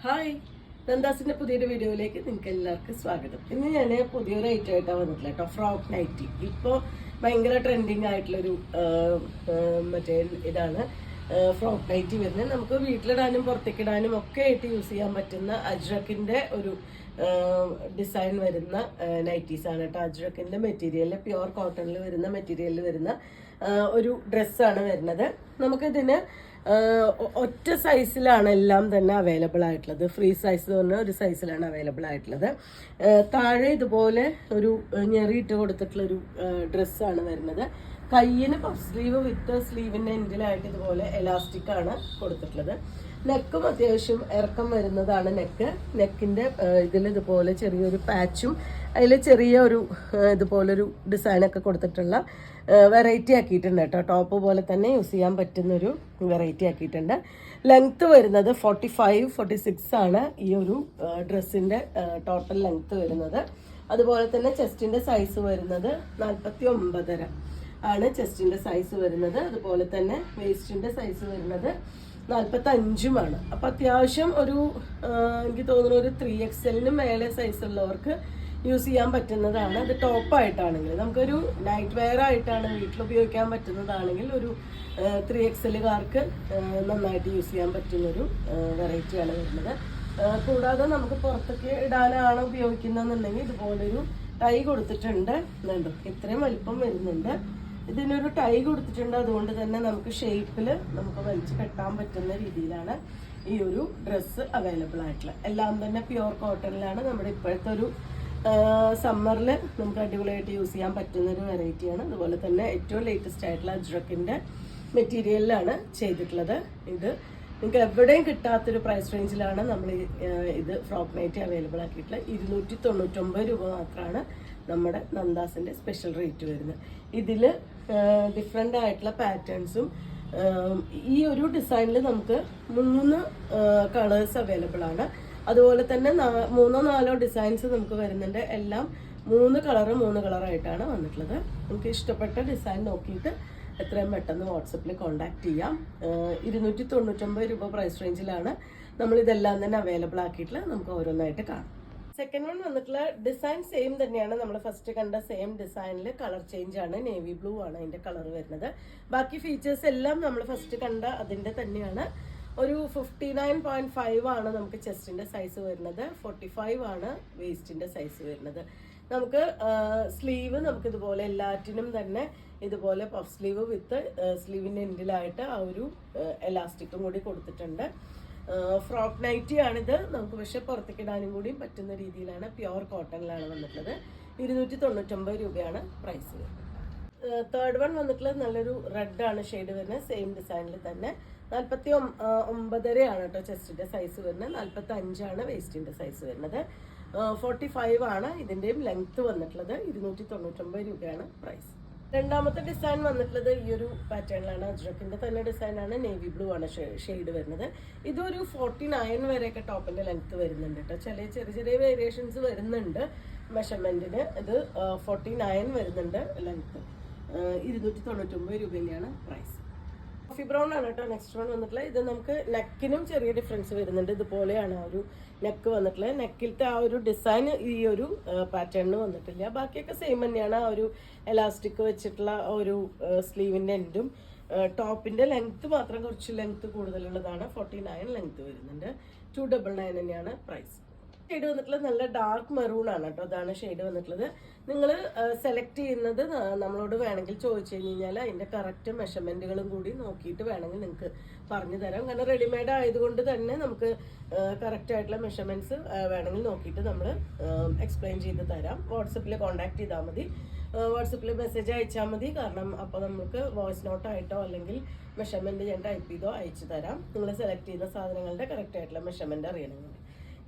Hi, നന്ദാസിന്റെ പുതിയൊരു വീഡിയോയിലേക്ക് നിങ്ങൾക്ക് എല്ലാവർക്കും സ്വാഗതം. ഇന്ന് ഞാൻ പുതിയൊരു ഐറ്റം ആയിട്ടാണ് വന്നിട്ടില്ല കേട്ടോ. ഫ്രോക്ക് നൈറ്റി ഇപ്പോൾ ഭയങ്കര ട്രെൻഡിങ് ആയിട്ടുള്ളൊരു മറ്റേ ഇതാണ് ഫ്രോക്ക് നൈറ്റി വരുന്നത്. നമുക്ക് വീട്ടിലിടാനും പുറത്തേക്കിടാനും ഒക്കെ ആയിട്ട് യൂസ് ചെയ്യാൻ പറ്റുന്ന അജ്രക്കിന്റെ ഒരു ഡിസൈൻ വരുന്ന നൈറ്റീസ് ആണ് കേട്ടോ. അജ്രക്കിന്റെ മെറ്റീരിയലിൽ പ്യുവർ കോട്ടണിൽ വരുന്ന മെറ്റീരിയലിൽ വരുന്ന ഒരു ഡ്രസ്സാണ് വരുന്നത്. നമുക്കിതിന് ഒറ്റ സൈസിലാണ് എല്ലാം തന്നെ അവൈലബിൾ ആയിട്ടുള്ളത്. ഫ്രീ സൈസ് എന്ന് പറഞ്ഞാൽ ഒരു സൈസിലാണ് അവൈലബിൾ ആയിട്ടുള്ളത്. താഴെ ഇതുപോലെ ഒരു ഞെറിയിട്ട് കൊടുത്തിട്ടുള്ളൊരു ഡ്രസ്സാണ് വരുന്നത്. കയ്യിന് പഫ് സ്ലീവ് വിത്ത് സ്ലീവിൻ്റെ എൻഡിലായിട്ട് ഇതുപോലെ എലാസ്റ്റിക് ആണ് കൊടുത്തിട്ടുള്ളത്. നെക്കും അത്യാവശ്യം ഇറക്കം വരുന്നതാണ് നെക്കിൻ്റെ ഇതിൽ ഇതുപോലെ ചെറിയൊരു പാച്ചും അതിൽ ചെറിയ ഒരു ഇതുപോലൊരു ഡിസൈനൊക്കെ കൊടുത്തിട്ടുള്ള വെറൈറ്റി ആക്കിയിട്ടുണ്ട് കേട്ടോ. ടോപ്പ് പോലെ തന്നെ യൂസ് ചെയ്യാൻ പറ്റുന്നൊരു വെറൈറ്റി ആക്കിയിട്ടുണ്ട്. ലെങ്ത്ത് വരുന്നത് 45-46 ആണ് ഈ ഒരു ഡ്രസ്സിൻ്റെ ടോട്ടൽ ലെങ്ത്ത് വരുന്നത്. അതുപോലെ തന്നെ ചെസ്റ്റിൻ്റെ സൈസ് വരുന്നത് 49.5 ആണ് ചെസ്റ്റിൻ്റെ സൈസ് വരുന്നത്. അതുപോലെ തന്നെ വേസ്റ്റിൻ്റെ സൈസ് വരുന്നത് 45 അപ്പം അത്യാവശ്യം ഒരു എനിക്ക് തോന്നുന്നു ഒരു 3XL മേലെ സൈസ് ഉള്ളവർക്ക് യൂസ് ചെയ്യാൻ പറ്റുന്നതാണ്. അത് ടോപ്പായിട്ടാണെങ്കിൽ നമുക്കൊരു നൈറ്റ് വെയർ ആയിട്ടാണ് വീട്ടിൽ ഉപയോഗിക്കാൻ പറ്റുന്നതാണെങ്കിൽ ഒരു 3XLകാർക്ക് നന്നായിട്ട് യൂസ് ചെയ്യാൻ പറ്റുന്നൊരു വെറൈറ്റിയാണ് വരുന്നത്. കൂടാതെ നമുക്ക് പുറത്തൊക്കെ ഇടാനാണ് ഉപയോഗിക്കുന്നതെന്നുണ്ടെങ്കിൽ ഇതുപോലൊരു ടൈ കൊടുത്തിട്ടുണ്ട്. ഇത്രയും വലിപ്പം വരുന്നുണ്ട്. ഇതിനൊരു ടൈ കൊടുത്തിട്ടുണ്ട്. അതുകൊണ്ട് തന്നെ നമുക്ക് ഷേപ്പിൽ നമുക്ക് വലിച്ച് കെട്ടാൻ പറ്റുന്ന രീതിയിലാണ് ഈ ഒരു ഡ്രസ്സ് അവൈലബിൾ ആയിട്ടുള്ളത്. എല്ലാം തന്നെ പ്യുവർ കോട്ടണിലാണ്. നമ്മുടെ ഇപ്പോഴത്തെ ഒരു സമ്മറിൽ നമുക്ക് അടിപൊളിയായിട്ട് യൂസ് ചെയ്യാൻ പറ്റുന്നൊരു വെറൈറ്റിയാണ്. അതുപോലെ തന്നെ ഏറ്റവും ലേറ്റസ്റ്റ് ആയിട്ടുള്ള അജ്രക്കിൻ്റെ മെറ്റീരിയലിലാണ് ചെയ്തിട്ടുള്ളത്. ഇത് നിങ്ങൾക്ക് എവിടെയും കിട്ടാത്തൊരു പ്രൈസ് റേഞ്ചിലാണ് നമ്മൾ ഇത് ഫ്രോക്ക് നൈറ്റി അവൈലബിൾ ആക്കിയിട്ടുള്ളത്. 299 രൂപ മാത്രമാണ് നമ്മുടെ നന്ദാസിൻ്റെ സ്പെഷ്യൽ റേറ്റ് വരുന്നത്. ഇതിൽ ഡിഫറെൻ്റ് ആയിട്ടുള്ള പാറ്റേൺസും ഈ ഒരു ഡിസൈനിൽ നമുക്ക് 3 കളേഴ്സ് അവൈലബിൾ ആണ്. അതുപോലെ തന്നെ 3-4 ഡിസൈൻസ് നമുക്ക് വരുന്നുണ്ട്. എല്ലാം 3 കളറായിട്ടാണ് വന്നിട്ടുള്ളത്. നമുക്ക് ഇഷ്ടപ്പെട്ട ഡിസൈൻ നോക്കിയിട്ട് എത്രയും പെട്ടെന്ന് വാട്സപ്പിൽ കോൺടാക്ട് ചെയ്യാം. 299 രൂപ പ്രൈസ് റേഞ്ചിലാണ് നമ്മളിതെല്ലാം തന്നെ അവൈലബിൾ ആക്കിയിട്ടുള്ളത്. നമുക്ക് ഓരോന്നായിട്ട് കാണാം. സെക്കൻഡ് വൺ വന്നിട്ടുള്ള ഡിസൈൻ സെയിം തന്നെയാണ്. നമ്മൾ ഫസ്റ്റ് കണ്ട സെയിം ഡിസൈനിൽ കളർ ചേഞ്ച് ആണ്. നേവി ബ്ലൂ ആണ് അതിൻ്റെ കളർ വരുന്നത്. ബാക്കി ഫീച്ചേഴ്സ് എല്ലാം നമ്മൾ ഫസ്റ്റ് കണ്ട അതിൻ്റെ തന്നെയാണ്. ഒരു 59.5 ആണ് നമുക്ക് ചെസ്റ്റിൻ്റെ സൈസ് വരുന്നത്. 45 ആണ് വേസ്റ്റിൻ്റെ സൈസ് വരുന്നത്. നമുക്ക് സ്ലീവ് നമുക്കിതുപോലെ എല്ലാറ്റിനും തന്നെ ഇതുപോലെ പഫ് സ്ലീവ് വിത്ത് സ്ലീവിൻ്റെ എൻഡിലായിട്ട് ആ ഒരു എലാസ്റ്റിക്കും കൂടി കൊടുത്തിട്ടുണ്ട്. ഫ്രോക്ക് നൈറ്റി ആണിത്. നമുക്ക് പക്ഷെ പുറത്തേക്ക് ഇടാനും കൂടി പറ്റുന്ന രീതിയിലാണ്. പ്യുവർ കോട്ടണിലാണ് വന്നിട്ടുള്ളത്. 299 രൂപയാണ് പ്രൈസ് വരുന്നത്. തേർഡ് വൺ വന്നിട്ടുള്ളത് നല്ലൊരു റെഡ് ആണ് ഷെയ്ഡ് വരുന്നത്. സെയിം ഡിസൈനിൽ തന്നെ 49.5 ആണ് കേട്ടോ ചെസ്റ്റിൻ്റെ സൈസ് വരുന്നത്. 45 ആണ് വേസ്റ്റിൻ്റെ സൈസ് വരുന്നത്. 45 ആണ് ഇതിൻ്റെയും ലെങ്ത്ത് വന്നിട്ടുള്ളത്. 299 രൂപയാണ് പ്രൈസ്. രണ്ടാമത്തെ ഡിസൈൻ വന്നിട്ടുള്ളത് ഈ ഒരു പാറ്റേണിലാണ്. അജ്രക്കിൻ്റെ തന്നെ ഡിസൈനാണ്. നേവി ബ്ലൂ ആണ് ഷെയ്ഡ് വരുന്നത്. ഇതൊരു 49 വരെയൊക്കെ ടോപ്പിൻ്റെ ലെങ്ത്ത് വരുന്നുണ്ട് കേട്ടോ. ചെറിയ വേരിയേഷൻസ് വരുന്നുണ്ട് മെഷർമെൻറ്റിന്. ഇത് 49 വരുന്നുണ്ട് ലെങ്ത്ത്. 299 രൂപ തന്നെയാണ് പ്രൈസ്. കോഫി ബ്രൗൺ ആണ് കേട്ടോ നെക്സ്റ്റ് വൺ വന്നിട്ടുള്ളത്. ഇത് നമുക്ക് നെക്കിനും ചെറിയ ഡിഫറൻസ് വരുന്നുണ്ട്. ഇതുപോലെയാണ് ആ ഒരു നെക്ക് വന്നിട്ടുള്ളത്. നെക്കിലത്തെ ആ ഒരു ഡിസൈൻ ഈ ഒരു പാറ്റേണിന് വന്നിട്ടില്ല. ബാക്കിയൊക്കെ സെയിം തന്നെയാണ്. ആ ഒരു എലാസ്റ്റിക് വെച്ചിട്ടുള്ള ഒരു സ്ലീവിൻ്റെ എൻഡും ടോപ്പിൻ്റെ ലെങ്ത്ത് മാത്രം കുറച്ച് ലെങ്ത്ത് കൂടുതലുള്ളതാണ്. 49 ലെങ്ത്ത് വരുന്നുണ്ട്. 299 തന്നെയാണ് പ്രൈസ്. ഷെയ്ഡ് വന്നിട്ടുള്ളത് നല്ല ഡാർക്ക് മെറൂൺ ആണ് കേട്ടോ. അതാണ് ഷെയ്ഡ് വന്നിട്ടുള്ളത്. നിങ്ങൾ സെലക്ട് ചെയ്യുന്നത് നമ്മളോട് വേണമെങ്കിൽ ചോദിച്ചു കഴിഞ്ഞാൽ അതിൻ്റെ കറക്റ്റ് മെഷർമെൻറ്റുകളും കൂടി നോക്കിയിട്ട് വേണമെങ്കിൽ നിങ്ങൾക്ക് പറഞ്ഞു തരാം. കാരണം റെഡിമെയ്ഡ് ആയതുകൊണ്ട് തന്നെ നമുക്ക് കറക്റ്റ് ആയിട്ടുള്ള മെഷർമെൻറ്റ്സ് വേണമെങ്കിൽ നോക്കിയിട്ട് നമ്മൾ എക്സ്പ്ലെയിൻ ചെയ്ത് തരാം. വാട്സപ്പിൽ കോൺടാക്ട് ചെയ്താൽ മതി. വാട്സപ്പിൽ മെസ്സേജ് അയച്ചാൽ മതി. കാരണം അപ്പോൾ നമുക്ക് വോയിസ് നോട്ടായിട്ടോ അല്ലെങ്കിൽ മെഷർമെൻറ്റ് ഞാൻ ടൈപ്പ് ചെയ്തോ അയച്ചു തരാം. നിങ്ങൾ സെലക്ട് ചെയ്യുന്ന സാധനങ്ങളുടെ കറക്റ്റ് ആയിട്ടുള്ള മെഷർമെൻറ്റ് അറിയണമെങ്കിൽ.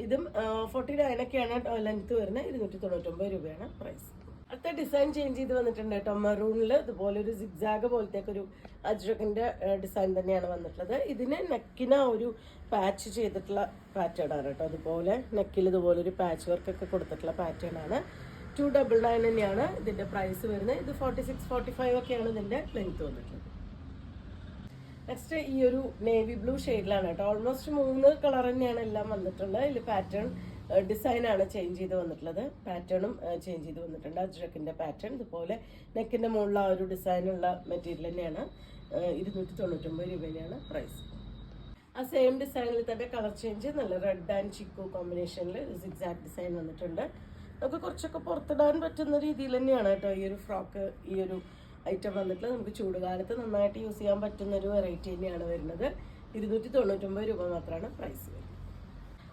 ഇതും 49 ലെങ്ത്ത് വരുന്നത്. 299 രൂപയാണ് പ്രൈസ്. അടുത്ത ഡിസൈൻ ചേഞ്ച് ചെയ്ത് വന്നിട്ടുണ്ട് കേട്ടോ. മെറൂണിൽ ഇതുപോലെ ഒരു സിഗ്സാഗ് പോലത്തെ ഒരു അജ്രക്കിൻ്റെ ഡിസൈൻ തന്നെയാണ് വന്നിട്ടുള്ളത്. ഇതിന് നെക്കിന് ഒരു പാച്ച് ചെയ്തിട്ടുള്ള പാറ്റേൺ ആണ് കേട്ടോ. അതുപോലെ നെക്കിൽ ഇതുപോലെ ഒരു പാച്ച് വർക്കൊക്കെ കൊടുത്തിട്ടുള്ള പാറ്റേൺ ആണ്. 299 തന്നെയാണ് ഇതിൻ്റെ പ്രൈസ് വരുന്നത്. ഇത് 46-45 ഒക്കെയാണ് ഇതിൻ്റെ ലെങ്ത്ത് വന്നിട്ടുള്ളത്. നെക്സ്റ്റ് ഈ ഒരു നേവി ബ്ലൂ ഷെയ്ഡിലാണ് കേട്ടോ. ഓൾമോസ്റ്റ് 3 കളർ തന്നെയാണ് എല്ലാം വന്നിട്ടുള്ളത്. ഇതിൽ പാറ്റേൺ ഡിസൈൻ ആണ് ചേഞ്ച് ചെയ്ത് വന്നിട്ടുള്ളത്. പാറ്റേണും ചേഞ്ച് ചെയ്ത് വന്നിട്ടുണ്ട്. അജ്രക്കിന്റെ പാറ്റേൺ ഇതുപോലെ നെക്കിന്റെ മുകളിൽ ആ ഒരു ഡിസൈനുള്ള മെറ്റീരിയൽ തന്നെയാണ്. 299 രൂപയാണ് പ്രൈസ്. ആ സെയിം ഡിസൈനിൽ തന്നെ കളർ ചേഞ്ച്, നല്ല റെഡ് ആൻഡ് ചിക്കു കോമ്പിനേഷനിൽ സിക്സാക്ട് ഡിസൈൻ വന്നിട്ടുണ്ട്. നമുക്ക് കുറച്ചൊക്കെ പുറത്തിടാൻ പറ്റുന്ന രീതിയിൽ തന്നെയാണ് കേട്ടോ ഈ ഒരു ഫ്രോക്ക്, ഈ ഒരു ഐറ്റം വന്നിട്ടുള്ളത്. നമുക്ക് ചൂടുകാലത്ത് നന്നായിട്ട് യൂസ് ചെയ്യാൻ പറ്റുന്ന ഒരു വെറൈറ്റി തന്നെയാണ് വരുന്നത്. 299 രൂപ മാത്രമാണ് പ്രൈസ് വരുന്നത്.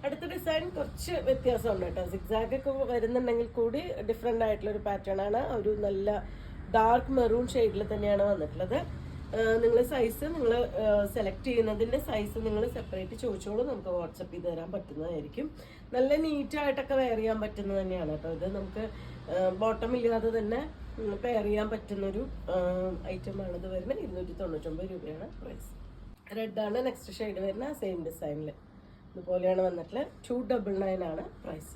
അടുത്ത ഡിസൈൻ കുറച്ച് വ്യത്യാസമുണ്ട് കേട്ടോ. സിക്സാഗ് ഒക്കെ വരുന്നുണ്ടെങ്കിൽ കൂടി ഡിഫറെൻ്റ് ആയിട്ടുള്ള ഒരു പാറ്റേൺ ആണ്. ഒരു നല്ല ഡാർക്ക് മെറൂൺ ഷെയ്ഡിൽ തന്നെയാണ് വന്നിട്ടുള്ളത്. നിങ്ങൾ സൈസ് നിങ്ങൾ സെലക്ട് ചെയ്യുന്നതിൻ്റെ സൈസ് നിങ്ങൾ സെപ്പറേറ്റ് ചോദിച്ചോളൂ, നമുക്ക് വാട്സപ്പ് ചെയ്ത് തരാൻ പറ്റുന്നതായിരിക്കും. നല്ല നീറ്റായിട്ടൊക്കെ വെയർ ചെയ്യാൻ പറ്റുന്നത് തന്നെയാണ് കേട്ടോ. ഇത് നമുക്ക് ബോട്ടം ഇല്ലാതെ തന്നെ പെയർ ചെയ്യാൻ പറ്റുന്നൊരു ഐറ്റമാണ് ഇത് വരുന്നത്. 299 രൂപയാണ് പ്രൈസ്. റെഡാണ് നെക്സ്റ്റ് ഷെയ്ഡ് വരുന്ന സെയിം ഡിസൈനിൽ ഇതുപോലെയാണ് വന്നിട്ടുള്ളത്. 299 ആണ് പ്രൈസ്.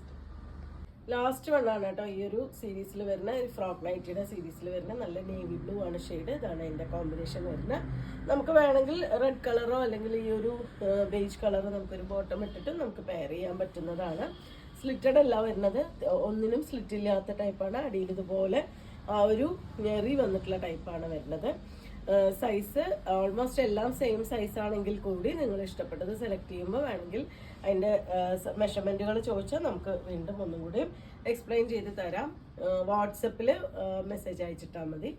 ലാസ്റ്റ് വണ്ണാണ് കേട്ടോ ഈ ഒരു സീരീസിൽ വരുന്ന, ഫ്രോക്ക് നൈറ്റിയുടെ സീരീസിൽ വരുന്ന നല്ല നേവി ബ്ലൂ ആണ് ഷെയ്ഡ്. ഇതാണ് അതിൻ്റെ കോമ്പിനേഷൻ വരുന്നത്. നമുക്ക് വേണമെങ്കിൽ റെഡ് കളറോ അല്ലെങ്കിൽ ഈ ഒരു ബേജ് കളറോ നമുക്കൊരു ബോട്ടം ഇട്ടിട്ട് നമുക്ക് പെയർ ചെയ്യാൻ പറ്റുന്നതാണ്. സ്ലിറ്റഡ് അല്ല വരുന്നത്, ഒന്നിനും സ്ലിറ്റ് ഇല്ലാത്ത ടൈപ്പാണ്. അടിയിൽ ഇതുപോലെ ആ ഒരു ഞെറി വന്നിട്ടുള്ള ടൈപ്പാണ് വരുന്നത്. സൈസ് ഓൾമോസ്റ്റ് എല്ലാം സെയിം സൈസ് ആണെങ്കിൽ കൂടി നിങ്ങൾ ഇഷ്ടപ്പെട്ടത് സെലക്ട് ചെയ്യുമ്പോൾ വേണമെങ്കിൽ അതിൻ്റെ മെഷർമെൻറ്റുകൾ ചോദിച്ചാൽ നമുക്ക് വീണ്ടും ഒന്നും കൂടി എക്സ്പ്ലെയിൻ ചെയ്ത് തരാം. വാട്സപ്പിൽ മെസ്സേജ് അയച്ചിട്ടാൽ മതി.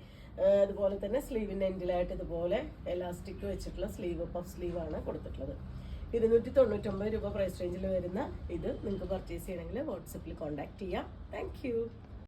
അതുപോലെ തന്നെ സ്ലീവിൻ്റെ എൻഡിലായിട്ട് ഇതുപോലെ എലാസ്റ്റിക് വെച്ചിട്ടുള്ള പഫ് സ്ലീവാണ് കൊടുത്തിട്ടുള്ളത്. 299 രൂപ പ്രൈസ് റേഞ്ചിൽ വരുന്ന ഇത് നിങ്ങൾക്ക് പർച്ചേസ് ചെയ്യണമെങ്കിൽ വാട്സപ്പിൽ കോൺടാക്ട് ചെയ്യാം. താങ്ക്